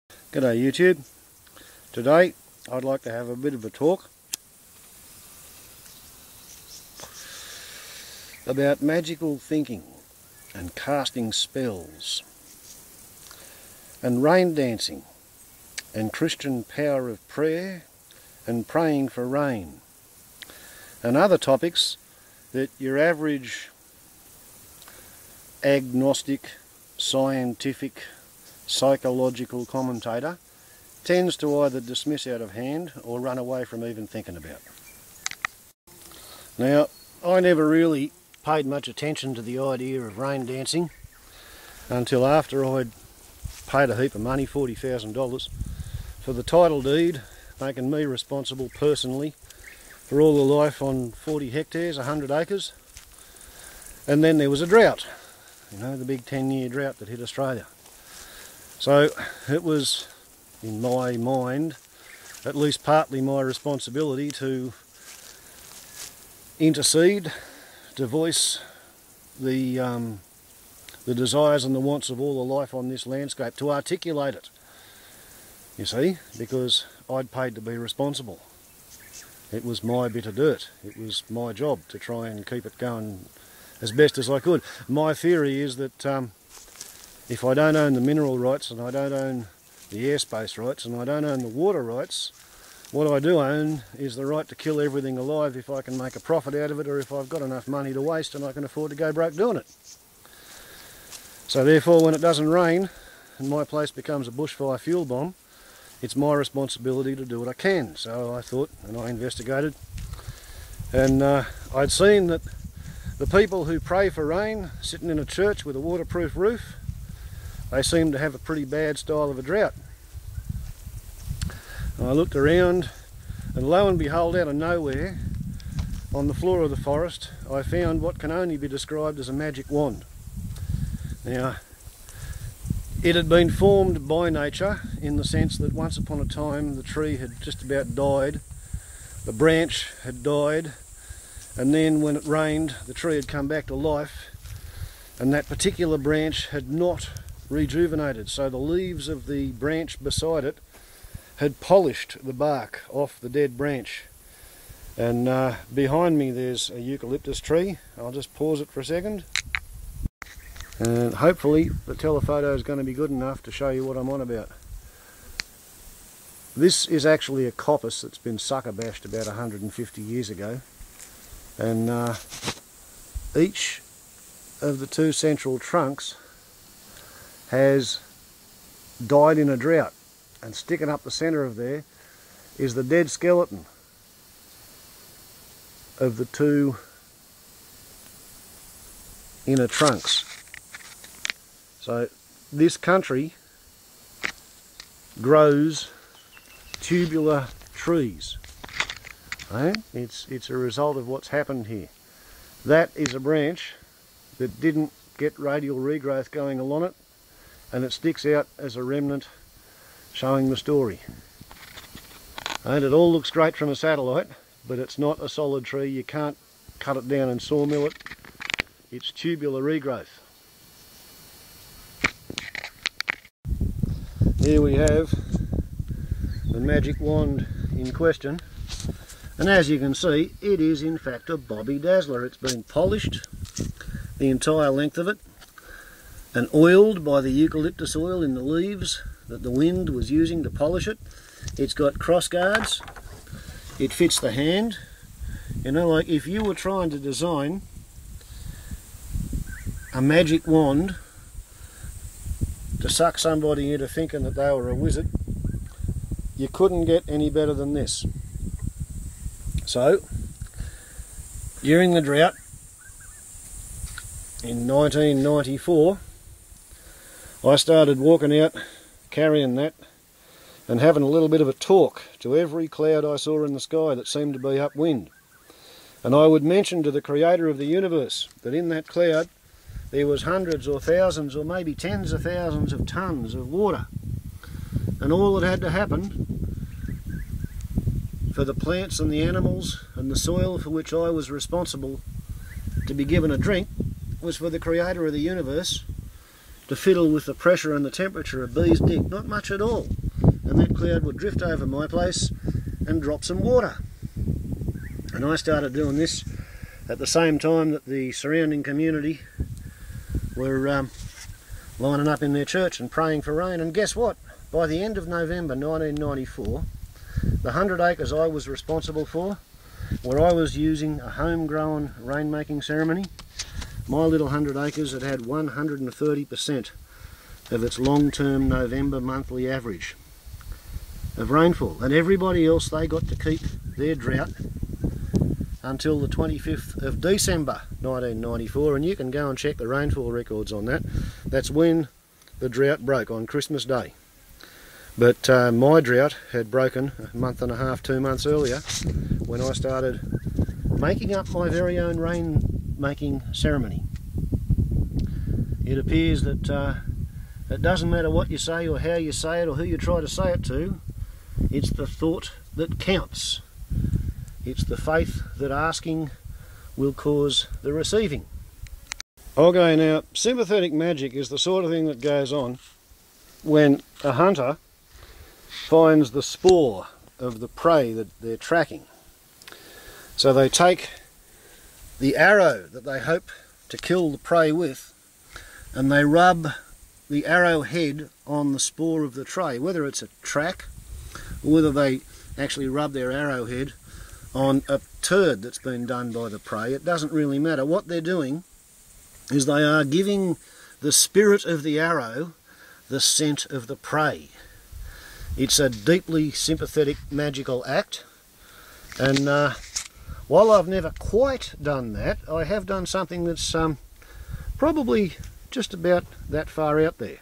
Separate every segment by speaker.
Speaker 1: G'day YouTube. Today I'd like to have a bit of a talk about magical thinking and casting spells and rain dancing and Christian power of prayer and praying for rain and other topics that your average agnostic, scientific, psychological commentator tends to either dismiss out of hand or run away from even thinking about. Now, I never really paid much attention to the idea of rain dancing until after I'd paid a heap of money, $40,000, for the title deed, making me responsible personally for all the life on 40 hectares, 100 acres. And then there was a drought, you know, the big 10-year drought that hit Australia. So it was, in my mind, at least partly my responsibility to intercede, to voice the desires and the wants of all the life on this landscape, to articulate it, you see, because I'd paid to be responsible. It was my bit of dirt. It was my job to try and keep it going as best as I could. My theory is that if I don't own the mineral rights and I don't own the airspace rights and I don't own the water rights, what I do own is the right to kill everything alive if I can make a profit out of it, or if I've got enough money to waste and I can afford to go broke doing it. So therefore, when it doesn't rain and my place becomes a bushfire fuel bomb, it's my responsibility to do what I can. So I thought, and I investigated, and I'd seen that the people who pray for rain sitting in a church with a waterproof roof, they seem to have a pretty bad style of a drought. And I looked around, and lo and behold, out of nowhere, on the floor of the forest, I found what can only be described as a magic wand. Now, it had been formed by nature in the sense that once upon a time the tree had just about died, the branch had died, and then when it rained the tree had come back to life, and that particular branch had not rejuvenated, so the leaves of the branch beside it had polished the bark off the dead branch. And behind me there's a eucalyptus tree. I'll just pause it for a second, and hopefully the telephoto is going to be good enough to show you what I'm on about. This is actually a coppice that's been sucker bashed about 150 years ago, and each of the two central trunks has died in a drought, and sticking up the centre of there is the dead skeleton of the two inner trunks. So this country grows tubular trees. It's a result of what's happened here. That is a branch that didn't get radial regrowth going along it, and it sticks out as a remnant showing the story. And it all looks great from a satellite, but it's not a solid tree. You can't cut it down and sawmill it. It's tubular regrowth. Here we have the magic wand in question, and as you can see, it is in fact a Bobby Dazzler. It's been polished, the entire length of it, and oiled by the eucalyptus oil in the leaves that the wind was using to polish it. It's got cross guards. It fits the hand. You know, like if you were trying to design a magic wand to suck somebody into thinking that they were a wizard, you couldn't get any better than this. So, during the drought in 1994, I started walking out carrying that and having a little bit of a talk to every cloud I saw in the sky that seemed to be upwind. And I would mention to the creator of the universe that in that cloud there was hundreds or thousands or maybe tens of thousands of tons of water. And all that had to happen for the plants and the animals and the soil for which I was responsible to be given a drink was for the creator of the universe to fiddle with the pressure and the temperature of bees' dick, not much at all. And that cloud would drift over my place and drop some water. And I started doing this at the same time that the surrounding community were lining up in their church and praying for rain. And guess what? By the end of November 1994, the 100 acres I was responsible for, where I was using a homegrown rainmaking ceremony, my little 100 acres had had 130% of its long-term November monthly average of rainfall. And everybody else, they got to keep their drought until the 25th of December 1994, and you can go and check the rainfall records on that. That's when the drought broke, on Christmas Day. But my drought had broken a month and a half, 2 months earlier, when I started making up my very own rain-making ceremony. It appears that it doesn't matter what you say or how you say it or who you try to say it to, it's the thought that counts. It's the faith that asking will cause the receiving. Okay, now, sympathetic magic is the sort of thing that goes on when a hunter finds the spoor of the prey that they're tracking. So they take the arrow that they hope to kill the prey with, and they rub the arrow head on the spoor of the prey, whether it's a track or whether they actually rub their arrowhead on a turd that's been done by the prey. It doesn't really matter. What they're doing is they are giving the spirit of the arrow the scent of the prey. It's a deeply sympathetic magical act, and while I've never quite done that, I have done something that's probably just about that far out there.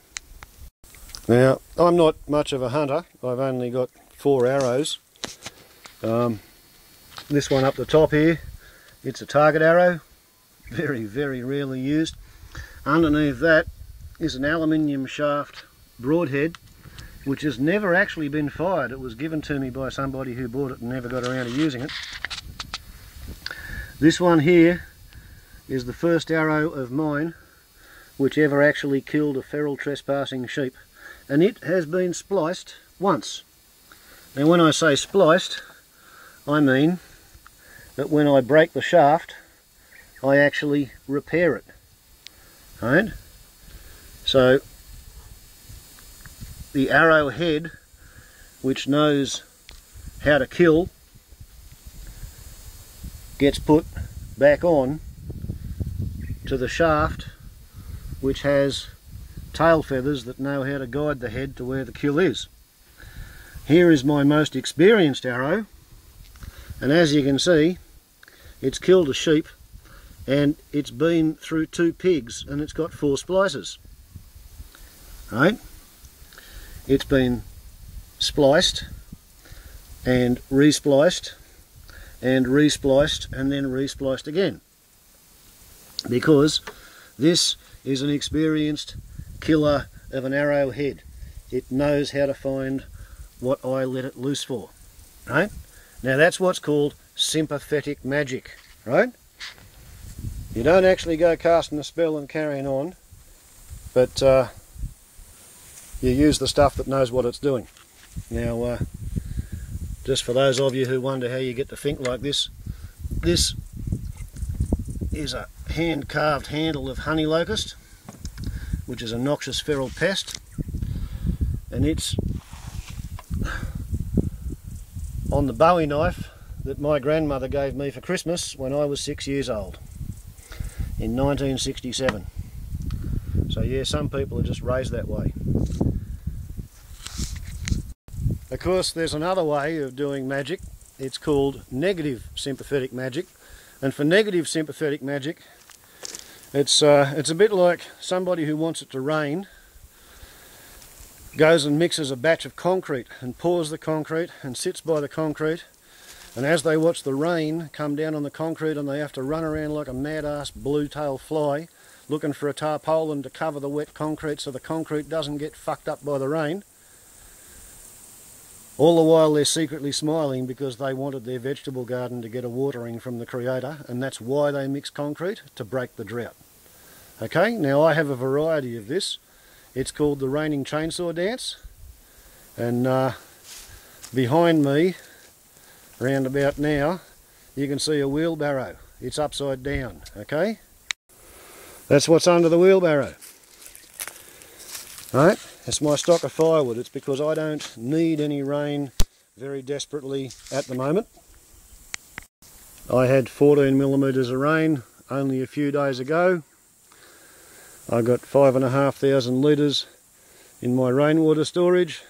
Speaker 1: Now, I'm not much of a hunter. I've only got 4 arrows. This one up the top here, it's a target arrow, very, very rarely used. Underneath that is an aluminium shaft broadhead, which has never actually been fired. It was given to me by somebody who bought it and never got around to using it. This one here is the first arrow of mine which ever actually killed a feral trespassing sheep, and it has been spliced once. Now when I say spliced, I mean that when I break the shaft, I actually repair it. Right? So the arrow head, which knows how to kill, gets put back on to the shaft, which has tail feathers that know how to guide the head to where the kill is. Here is my most experienced arrow, and as you can see, it's killed a sheep and it's been through 2 pigs and it's got 4 splices. Right? It's been spliced and respliced and respliced and then respliced again, because this is an experienced killer of an arrow head. It knows how to find what I let it loose for. Right? Now that's what's called sympathetic magic. Right? You don't actually go casting a spell and carrying on, but you use the stuff that knows what it's doing. Now, just for those of you who wonder how you get to think like this, this is a hand-carved handle of honey locust, which is a noxious feral pest, and it's on the Bowie knife that my grandmother gave me for Christmas when I was 6 years old in 1967. So yeah, some people are just raised that way. Of course, there's another way of doing magic. It's called negative sympathetic magic, and for negative sympathetic magic, it's a bit like somebody who wants it to rain goes and mixes a batch of concrete and pours the concrete and sits by the concrete, and as they watch the rain come down on the concrete and they have to run around like a mad-ass blue-tailed fly looking for a tarpaulin to cover the wet concrete so the concrete doesn't get fucked up by the rain, all the while they're secretly smiling because they wanted their vegetable garden to get a watering from the Creator, and that's why they mix concrete, to break the drought. Okay, now I have a variety of this. It's called the Raining Chainsaw Dance, and behind me, round about now, you can see a wheelbarrow. It's upside down, okay? That's what's under the wheelbarrow. Right? It's my stock of firewood. It's because I don't need any rain very desperately at the moment. I had 14 millimetres of rain only a few days ago. I got 5,500 litres in my rainwater storage,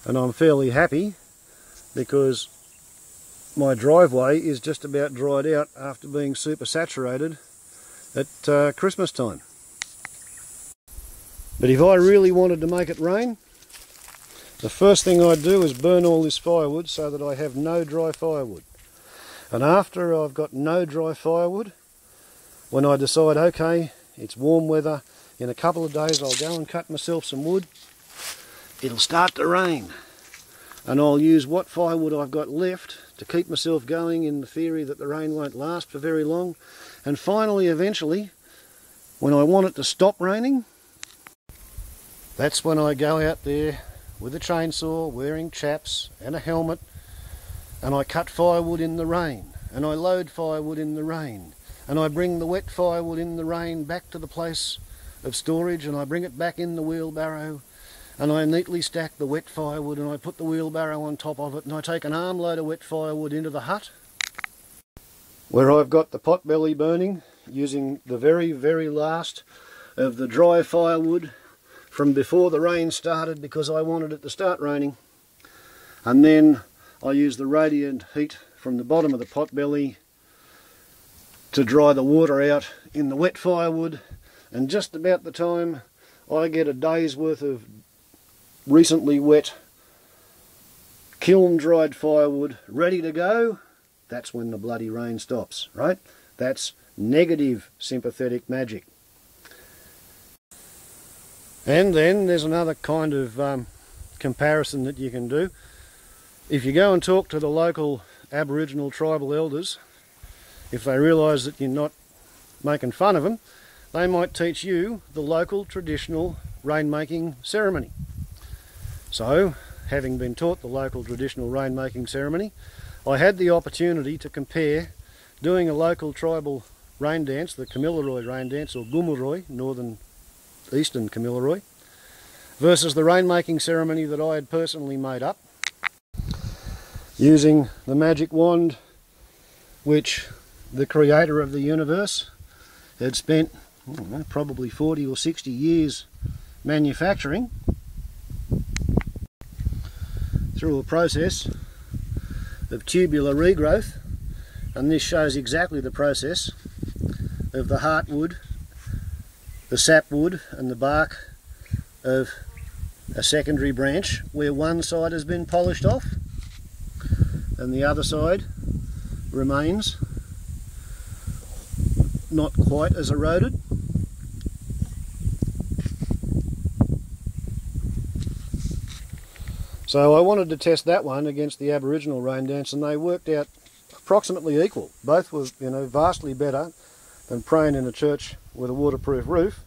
Speaker 1: and I'm fairly happy because my driveway is just about dried out after being super saturated at Christmas time. But if I really wanted to make it rain, the first thing I'd do is burn all this firewood so that I have no dry firewood. And after I've got no dry firewood, when I decide, okay, it's warm weather, in a couple of days I'll go and cut myself some wood, it'll start to rain. And I'll use what firewood I've got left to keep myself going in the theory that the rain won't last for very long. And finally, eventually, when I want it to stop raining, that's when I go out there with a chainsaw, wearing chaps and a helmet, and I cut firewood in the rain, and I load firewood in the rain, and I bring the wet firewood in the rain back to the place of storage, and I bring it back in the wheelbarrow, and I neatly stack the wet firewood, and I put the wheelbarrow on top of it, and I take an armload of wet firewood into the hut, where I've got the pot belly burning, using the very, very last of the dry firewood from before the rain started, because I wanted it to start raining. And then I use the radiant heat from the bottom of the pot belly to dry the water out in the wet firewood, and just about the time I get a day's worth of recently wet kiln dried firewood ready to go, that's when the bloody rain stops, right? That's negative sympathetic magic. And then there's another kind of comparison that you can do. If you go and talk to the local Aboriginal tribal elders, if they realise that you're not making fun of them, they might teach you the local traditional rainmaking ceremony. So, having been taught the local traditional rainmaking ceremony, I had the opportunity to compare doing a local tribal rain dance, the Kamilaroi rain dance, or Gumuroi, northern eastern Kamilaroi, versus the rainmaking ceremony that I had personally made up, using the magic wand which the creator of the universe had spent, I don't know, probably 40 or 60 years manufacturing through a process of tubular regrowth. And this shows exactly the process of the heartwood, the sapwood and the bark of a secondary branch, where one side has been polished off and the other side remains not quite as eroded. So I wanted to test that one against the Aboriginal rain dance, and they worked out approximately equal. Both were, vastly better than praying in a church with a waterproof roof.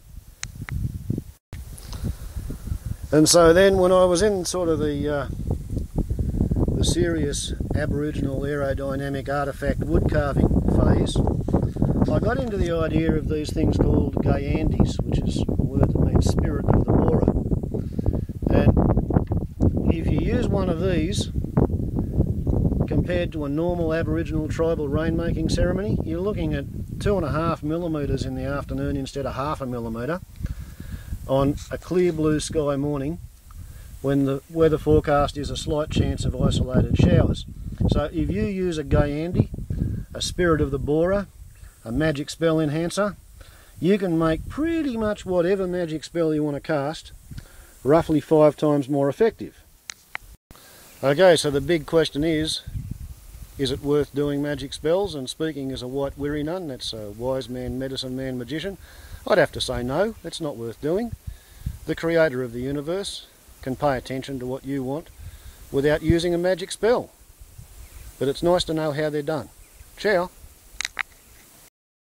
Speaker 1: And so then, when I was in sort of the serious Aboriginal aerodynamic artefact wood carving phase, I got into the idea of these things called Gayandis, which is a word that means spirit of the Bora. And if you use one of these compared to a normal Aboriginal tribal rainmaking ceremony, you're looking at 2.5 millimetres in the afternoon instead of 0.5 millimetre on a clear blue sky morning, when the weather forecast is a slight chance of isolated showers. So if you use a Gayandi, a spirit of the Bora, a magic spell enhancer, you can make pretty much whatever magic spell you want to cast roughly 5 times more effective. Okay, so the big question is it worth doing magic spells? And speaking as a white wirri nun, that's a wise man, medicine man, magician, I'd have to say no, it's not worth doing. The creator of the universe can pay attention to what you want without using a magic spell. But it's nice to know how they're done. Ciao.